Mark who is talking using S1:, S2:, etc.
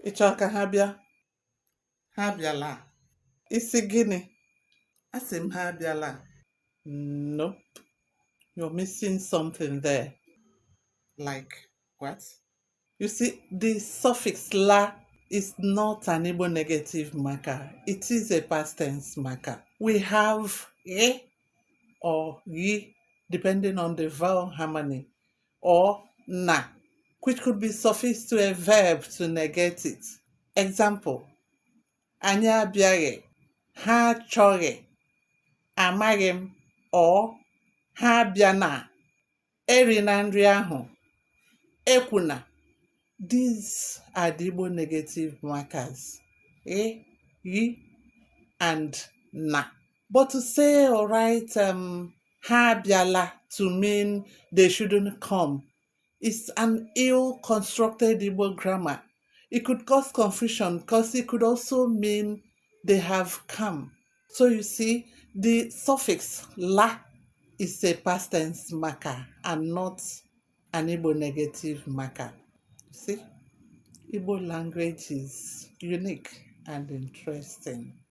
S1: Ịchọ ka ha bịa?
S2: Ha bịala.
S1: Isi gịnị?
S2: Asị m ha bịala.
S1: Nope. You're missing something there.
S2: Like what?
S1: You see, the suffix la is not an Igbo negative marker. It is a past tense marker. We have e or yi, depending on the vowel harmony, or na, which could be suffixed to a verb to negate it. Example, anyị abịaghị, ha achọghị, amaghị m, or ha abịana, erina nri ahụ, ekwuna. These are the Igbo negative markers, e, yi, and na. But to say, all right, ha abịala to mean they shouldn't come is an ill-constructed Igbo grammar. It could cause confusion because it could also mean they have come. So you see, the suffix la is a past tense marker and not an Igbo negative marker. See, Igbo language is unique and interesting.